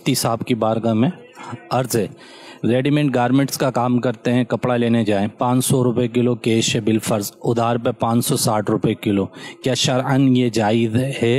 मुफ्ती साहब की बारगाह में अर्ज़ है, रेडीमेड गारमेंट्स का काम करते हैं, कपड़ा लेने जाएं, 500 रुपये किलो कैश है बिलफर्ज, उधार पे 560 रुपये किलो। क्या शरअन ये जायज़ है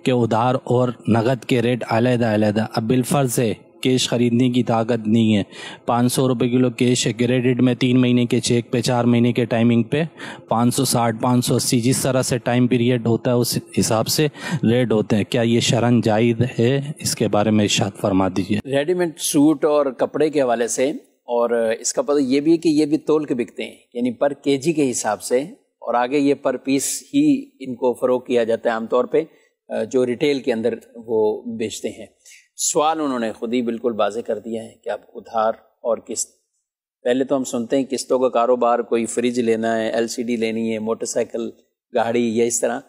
कि उधार और नगद के रेट अलग-अलग? अब बिलफर्ज है, कैश ख़रीदने की ताकत नहीं है, 500 रुपये किलो कैश है, क्रेडिट में 3 महीने के चेक पे 4 महीने के टाइमिंग पे 560 580 जिस तरह से टाइम पीरियड होता है उस हिसाब से रेट होते हैं। क्या ये शरअन जायज़ है? इसके बारे में इरशाद फरमा दीजिए। रेडीमेड सूट और कपड़े के हवाले से, और इसका पता ये भी है कि ये भी तोल के बिकते हैं, यानी पर केजी के हिसाब से, और आगे ये पर पीस ही इनको फ़रोख्त किया जाता है आमतौर पे जो रिटेल के अंदर वो बेचते हैं। सवाल उन्होंने खुद ही बिल्कुल वाज़ेह कर दिया है कि आप उधार और किस्त, पहले तो हम सुनते हैं किस्तों का कारोबार, कोई फ्रिज लेना है, LCD लेनी है, मोटरसाइकिल, गाड़ी, या इस तरह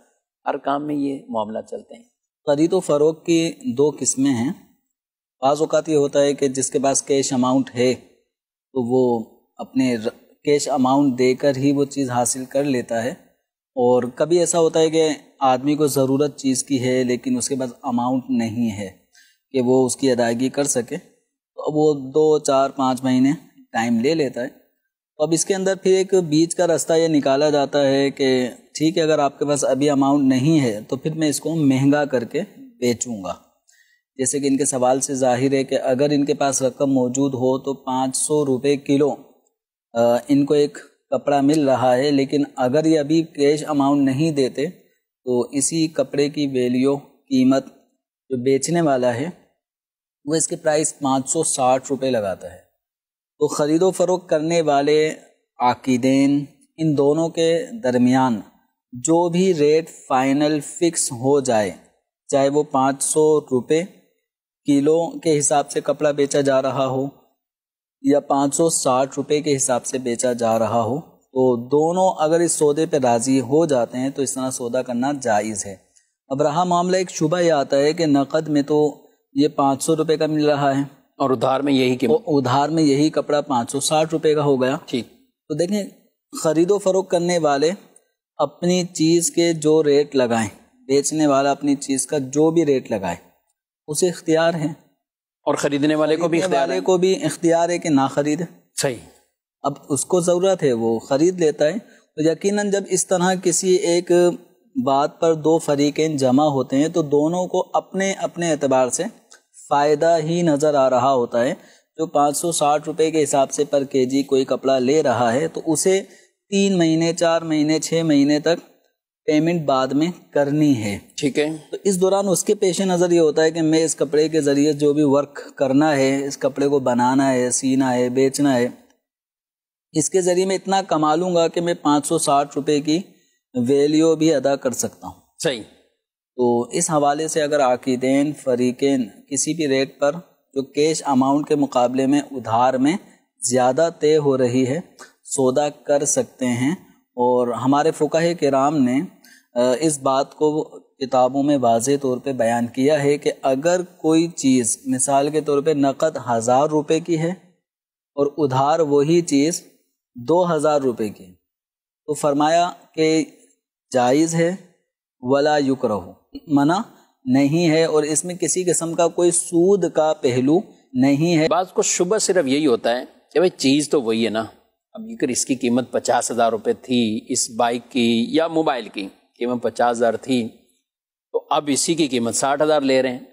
हर काम में ये मामला चलते हैं। खरीद व फ़रोख्त की 2 किस्में हैं। बाज़ औक़ात ये होता है कि जिसके पास कैश अमाउंट है तो वो अपने कैश अमाउंट देकर ही वो चीज़ हासिल कर लेता है, और कभी ऐसा होता है कि आदमी को ज़रूरत चीज़ की है लेकिन उसके पास अमाउंट नहीं है कि वो उसकी अदायगी कर सके, तो वो 2 4 5 महीने टाइम ले लेता है। तो अब इसके अंदर फिर एक बीच का रास्ता ये निकाला जाता है कि ठीक है, अगर आपके पास अभी अमाउंट नहीं है तो फिर मैं इसको महंगा करके बेचूंगा। जैसे कि इनके सवाल से ज़ाहिर है कि अगर इनके पास रकम मौजूद हो तो 500 रुपये किलो इनको एक कपड़ा मिल रहा है, लेकिन अगर ये अभी कैश अमाउंट नहीं देते तो इसी कपड़े की वैल्यू, कीमत जो बेचने वाला है वो इसके प्राइस 560 रुपये लगाता है। तो ख़रीदो फ़रोख्त करने वाले आकिदैन, इन दोनों के दरमियान जो भी रेट फ़ाइनल फ़िक्स हो जाए, चाहे वो 500 रुपये किलो के हिसाब से कपड़ा बेचा जा रहा हो या 560 रुपये के हिसाब से बेचा जा रहा हो, तो दोनों अगर इस सौदे पे राज़ी हो जाते हैं तो इस तरह सौदा करना जायज़ है। अब रहा मामला एक शुबा ये आता है कि नक़द में तो ये 500 रुपये का मिल रहा है और उधार में यही कीमत, उधार में यही कपड़ा 560 रुपये का हो गया। ठीक, तो देखें, ख़रीदो फ़रोख्त करने वाले अपनी चीज़ के जो रेट लगाएं, बेचने वाला अपनी चीज़ का जो भी रेट लगाए उसे इख्तियार है, और ख़रीदने वाले को भी इख्तियार है कि ना ख़रीदे। सही, अब उसको ज़रूरत है वो ख़रीद लेता है। तो यकीनन जब इस तरह किसी एक बात पर 2 फरीक़ैन जमा होते हैं तो दोनों को अपने अपने एतबार से फ़ायदा ही नज़र आ रहा होता है। जो 560 रुपये के हिसाब से पर केजी कोई कपड़ा ले रहा है तो उसे 3 महीने 4 महीने 6 महीने तक पेमेंट बाद में करनी है। ठीक है, तो इस दौरान उसके पेश नज़र ये होता है कि मैं इस कपड़े के ज़रिए जो भी वर्क करना है, इस कपड़े को बनाना है, सीना है, बेचना है, इसके ज़रिए मैं इतना कमा लूँगा कि मैं 560 रुपये की वैल्यू भी अदा कर सकता हूँ। सही। तो इस हवाले से अगर आकिदैन फरीक़ैन किसी भी रेट पर जो कैश अमाउंट के मुकाबले में उधार में ज़्यादा तय हो रही है सौदा कर सकते हैं। और हमारे फ़ुक़हा किराम ने इस बात को किताबों में वाज़ेह तौर पे बयान किया है कि अगर कोई चीज़ मिसाल के तौर पे नक़द 1000 रुपये की है और उधार वही चीज़ 2000 रुपये की, तो फरमाया कि जायज़ है, वला युकरहु, मना नहीं है, और इसमें किसी किस्म का कोई सूद का पहलू नहीं है। बात को शुबह सिर्फ यही होता है कि भाई चीज़ तो वही है ना, अब अगर इसकी कीमत 50,000 रुपये थी, इस बाइक की या मोबाइल की कीमत 50,000 थी, तो अब इसी की कीमत 60,000 ले रहे हैं,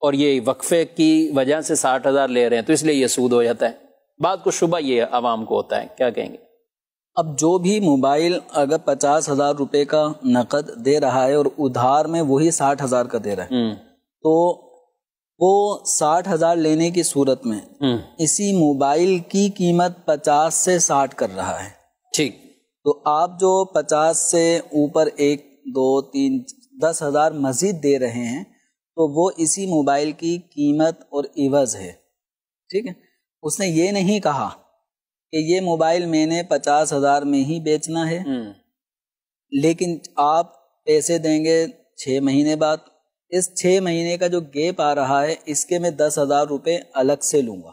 और ये वक्फे की वजह से 60,000 ले रहे हैं, तो इसलिए ये सूद हो जाता है। बात को शुबह ये आवाम को होता है, क्या कहेंगे? अब जो भी मोबाइल अगर 50,000 रुपये का नकद दे रहा है और उधार में वही 60,000 का दे रहा है, तो वो 60,000 लेने की सूरत में इसी मोबाइल की कीमत 50 से 60 कर रहा है। ठीक, तो आप जो 50 से ऊपर 1 2 3 10,000 मजीद दे रहे हैं, तो वो इसी मोबाइल की कीमत और इवज़ है। ठीक है, उसने ये नहीं कहा कि ये मोबाइल मैंने 50,000 में ही बेचना है, लेकिन आप पैसे देंगे 6 महीने बाद। इस 6 महीने का जो गैप आ रहा है, इसके मैं 10,000 रुपये अलग से लूंगा।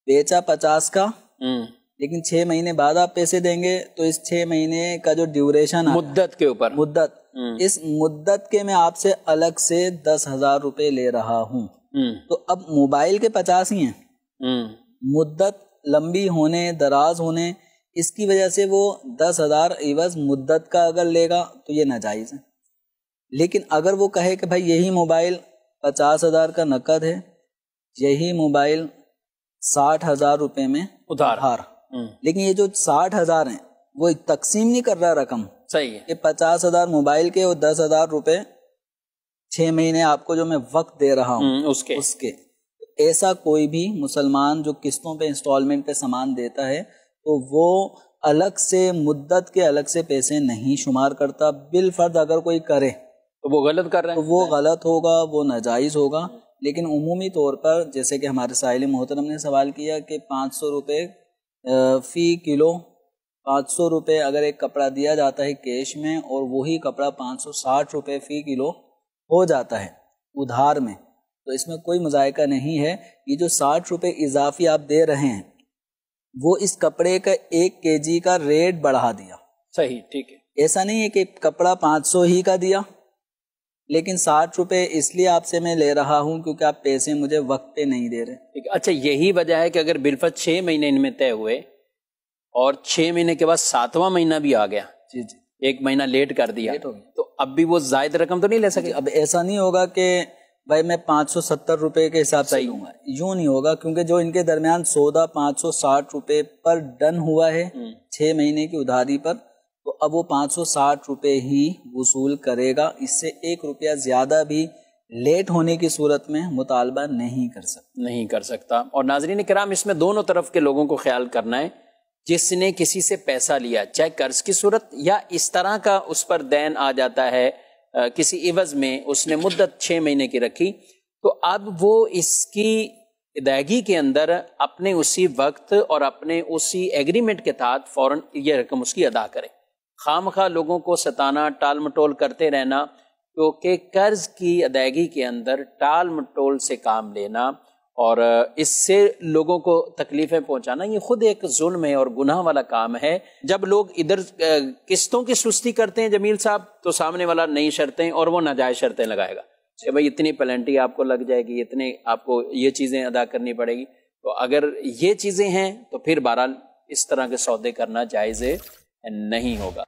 बेचा 50 का, लेकिन 6 महीने बाद आप पैसे देंगे, तो इस 6 महीने का जो ड्यूरेशन मुद्दत के ऊपर इस मुद्दत के मैं आपसे अलग से 10,000 रुपये ले रहा हूँ। تو اب موبائل کے 50 ہی ہیں، مدت لمبی ہونے دراز ہونے اس کی وجہ سے وہ 10,000 عوض مدت کا اگر لے گا تو یہ ناجائز ہے. لیکن اگر وہ کہے کہ بھائی یہی موبائل 50,000 کا نقد ہے، یہی موبائل 60,000 روپے میں ادھار، لیکن یہ جو 60,000 ہیں وہ تقسیم نہیں کر رہا رقم، صحیح ہے، کہ 50,000 موبائل کے اور 10,000 روپے 6 مہینے آپ کو جو میں وقت دے رہا ہوں اس کے. ایسا کوئی بھی مسلمان جو قسطوں پہ انسٹالمنٹ پہ سامان دیتا ہے تو وہ الگ سے مدت کے الگ سے پیسے نہیں شمار کرتا. بالفرض اگر کوئی کرے تو وہ غلط کر رہا ہے، تو وہ غلط ہوگا، وہ ناجائز ہوگا. لیکن عمومی طور پر جیسے کہ ہمارے سائل محترم نے سوال کیا کہ 500 روپے فی کلو، 500 روپے اگر ایک کپڑا دیا جاتا ہے کیش میں اور وہی کپڑا 560 روپے فی کلو ہو جاتا ہے ادھار میں، تو اس میں کوئی مذائقہ نہیں ہے. یہ جو 60 روپے اضافی آپ دے رہے ہیں وہ اس کپڑے کا 1 kg کا ریٹ بڑھا دیا. صحیح، ٹھیک ہے. ایسا نہیں ہے کہ کپڑا 500 ہی کا دیا لیکن 60 روپے اس لیے آپ سے میں لے رہا ہوں کیونکہ آپ پیسے مجھے وقت پہ نہیں دے رہے. اچھا، یہی وجہ ہے کہ اگر بالفرض 6 مہینے ان میں طے ہوئے اور 6 مہینے کے بعد 7واں مہینہ بھی آ گیا، جی 1 مہینہ لیٹ کر دیا، تو اب بھی وہ زائد رقم تو نہیں لے سکے. اب ایسا نہیں ہوگا کہ بھائی میں 570 روپے کے حساب سے لوں گا، یوں نہیں ہوگا، کیونکہ جو ان کے درمیان سودا 560 روپے پر ڈن ہوا ہے 6 مہینے کی ادھاری پر، تو اب وہ 560 روپے ہی وصول کرے گا. اس سے 1 روپیہ زیادہ بھی لیٹ ہونے کی صورت میں مطالبہ نہیں کر سکتا. اور ناظرین کرام، اس میں دونوں طرف کے لوگوں کو خیال کرنا ہے. جس نے کسی سے پیسہ لیا، چاہے قرض کی صورت یا اس طرح کا اس پر دین آ جاتا ہے کسی عوض میں، اس نے مدت 6 مہینے کی رکھی، تو اب وہ اس کی ادائیگی کے اندر اپنے اسی وقت اور اپنے اسی ایگریمنٹ کے تحت فوراً یہ رقم اس کی ادا کرے. خامخواہ لوگوں کو ستانا، ٹال مٹول کرتے رہنا، کیونکہ قرض کی ادائیگی کے اندر ٹال مٹول سے کام لینا اور اس سے لوگوں کو تکلیفیں پہنچانا، یہ خود ایک ظلم ہے اور گناہ والا کام ہے. جب لوگ ادھر قسطوں کی سستی کرتے ہیں جمیل صاحب، تو سامنے والا نئی شرطیں اور وہ ناجائز شرطیں لگائے گا کہ بھائی اتنی پلنٹی آپ کو لگ جائے گی، اتنے آپ کو یہ چیزیں ادا کرنی پڑے گی. تو اگر یہ چیزیں ہیں تو پھر بہرحال اس طرح کے سودے کرنا جائز نہیں ہوگا.